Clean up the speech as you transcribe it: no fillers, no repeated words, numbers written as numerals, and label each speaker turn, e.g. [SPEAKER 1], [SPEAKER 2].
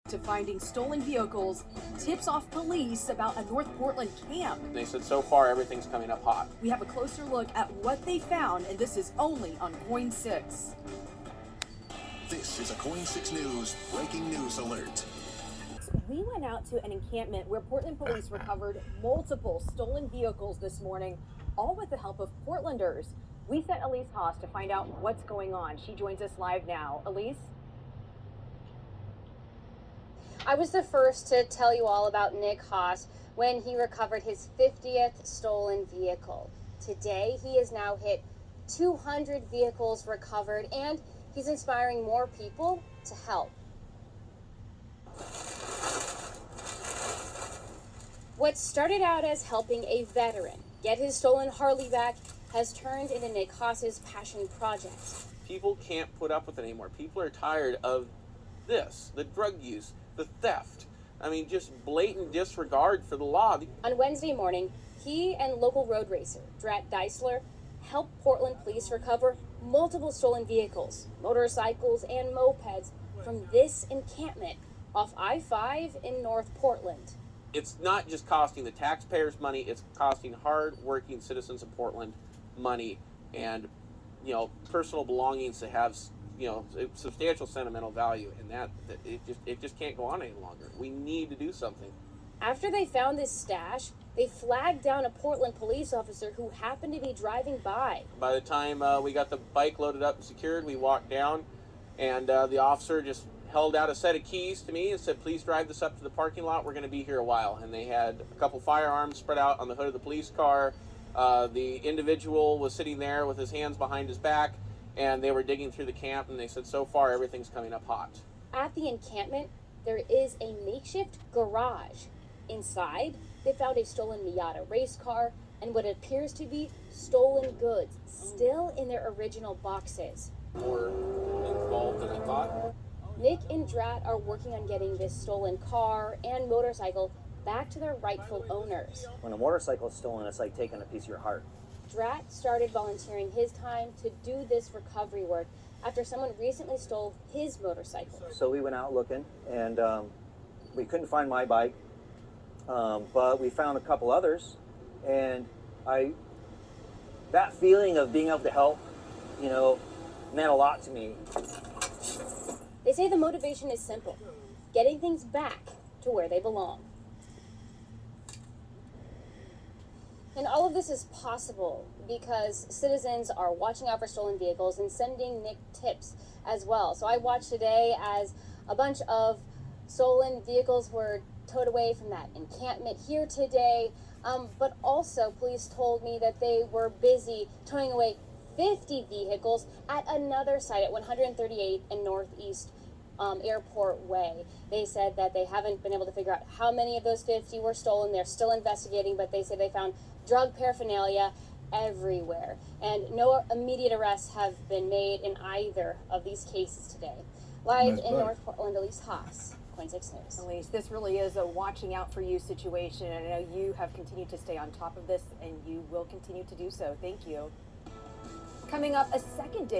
[SPEAKER 1] To finding stolen vehicles, tips off police about a North Portland camp.
[SPEAKER 2] They said so far everything's coming up hot.
[SPEAKER 1] We have a closer look at what they found, and this is only on KOIN 6.
[SPEAKER 3] This is a KOIN 6 News breaking news alert.
[SPEAKER 1] We went out to an encampment where Portland police recovered multiple stolen vehicles this morning, all with the help of Portlanders. We sent Elise Haas to find out what's going on. She joins us live now. Elise?
[SPEAKER 4] I was the first to tell you all about Nick Haas when he recovered his 50th stolen vehicle. Today, he has now hit 200 vehicles recovered, and he's inspiring more people to help. What started out as helping a veteran get his stolen Harley back has turned into Nick Haas's passion project.
[SPEAKER 2] People can't put up with it anymore. People are tired of this, the drug use, the theft. I mean, just blatant disregard for the law.
[SPEAKER 4] On Wednesday morning, he and local road racer Drat Deisler helped Portland police recover multiple stolen vehicles, motorcycles, and mopeds from this encampment off I-5 in North Portland.
[SPEAKER 2] It's not just costing the taxpayers money, it's costing hard-working citizens of Portland money and, personal belongings that have, substantial sentimental value, and that it just can't go on any longer. We need to do something.
[SPEAKER 4] After they found this stash, they flagged down a Portland police officer who happened to be driving by.
[SPEAKER 2] By the time we got the bike loaded up and secured, we walked down, and the officer just held out a set of keys to me and said, please drive this up to the parking lot. We're going to be here a while. And they had a couple firearms spread out on the hood of the police car. The individual was sitting there with his hands behind his back, and they were digging through the camp, and they said, so far, everything's coming up hot.
[SPEAKER 4] At the encampment, there is a makeshift garage. Inside, they found a stolen Miata race car and what appears to be stolen goods, still in their original boxes.
[SPEAKER 2] More involved than I thought.
[SPEAKER 4] Nick and Drat are working on getting this stolen car and motorcycle back to their rightful owners.
[SPEAKER 5] When a motorcycle is stolen, it's like taking a piece of your heart.
[SPEAKER 4] Drat started volunteering his time to do this recovery work after someone recently stole his motorcycle.
[SPEAKER 5] So we went out looking, and we couldn't find my bike, but we found a couple others, and that feeling of being able to help, meant a lot to me.
[SPEAKER 4] They say the motivation is simple: getting things back to where they belong. And all of this is possible because citizens are watching out for stolen vehicles and sending Nick tips as well. So I watched today as a bunch of stolen vehicles were towed away from that encampment here today. But also police told me that they were busy towing away 50 vehicles at another site at 138 and Northeast Airport Way. They said that they haven't been able to figure out how many of those 50 were stolen. They're still investigating, but they say they found drug paraphernalia everywhere. And no immediate arrests have been made in either of these cases today. Live in North Portland, Elise Haas, KOIN 6 News.
[SPEAKER 1] Elise, this really is a watching out for you situation, and I know you have continued to stay on top of this, and you will continue to do so. Thank you. Coming up, a second day